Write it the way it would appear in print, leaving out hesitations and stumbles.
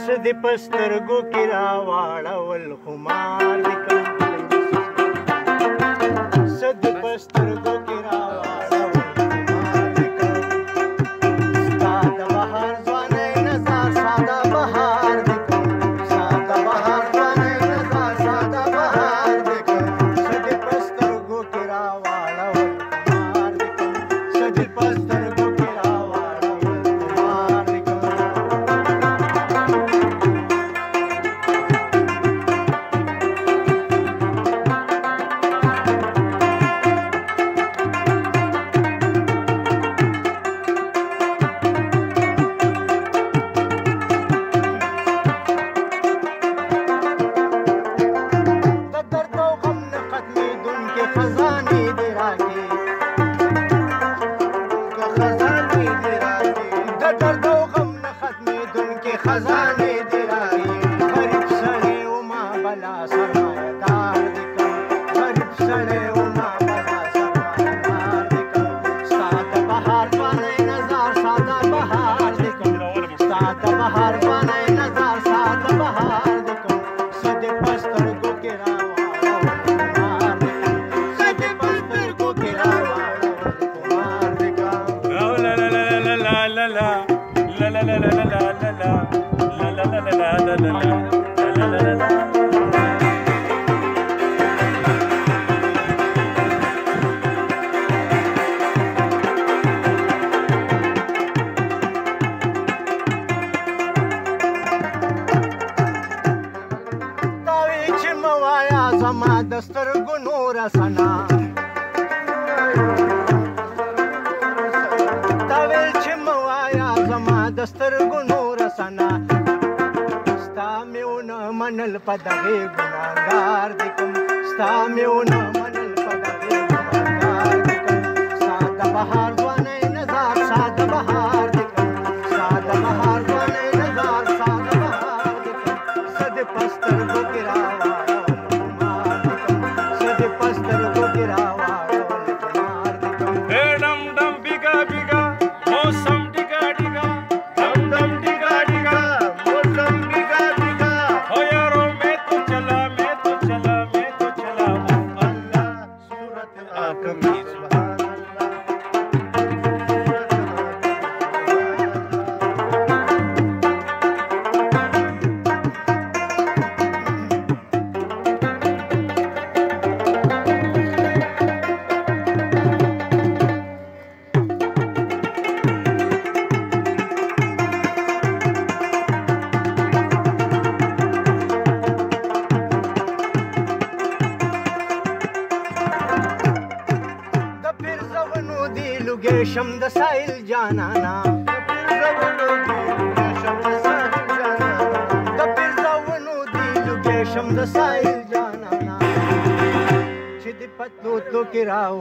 سدې په سترګو کې راواړول خمار دې کړم سدې په سترګو کې راواړول خمار دې کړم ستا د بهار ځوانۍ نظر ساده بهار دې کړم ساده بهار ځوانۍ نظر ساده بهار دې کړم سدې په سترګو کې راواړول خمار دې کړم سدې په سترګو کې راواړول خمار دې کړم خزانه دې راغی غریب سړی وما بلا سرمایه‌دار دې کړم غریب سړی وما بلا سرمایه‌دار دې کړم ستا د بهار ځوانۍ نظر ساده بهار دې کړم ستا د بهار ځوانۍ نظر ساده بهار دې کړم څه دې په سترګو کې راواړول خمار دې کړم څه دې په سترګو کې راواړول خمار دې کړم لا لا لا لا لا لا لا La la la la la la la la la la la la la la la la la la تاوی چې موایا زما د سترګو نور سنا د سترګو نور سنا ستا مې ونه منل په دغې ګناهګار دې کړم ستا مې ونه منل په دغې ګناهګار دې کړم ستا د بهار ځوانۍ نظر ساده بهار دې کړم ستا د بهار ځوانۍ نظر ساده بهار دې کړم څه دې په سترګو کې راواړول خمار دې کړم څه دې په سترګو کې راواړول خمار دې کړم ډم ډم بیګا بیګا موسم شم د سایل جانانا د پیرزونو دی لږه شم د سایل جانانا چې د پتلو تو کې راو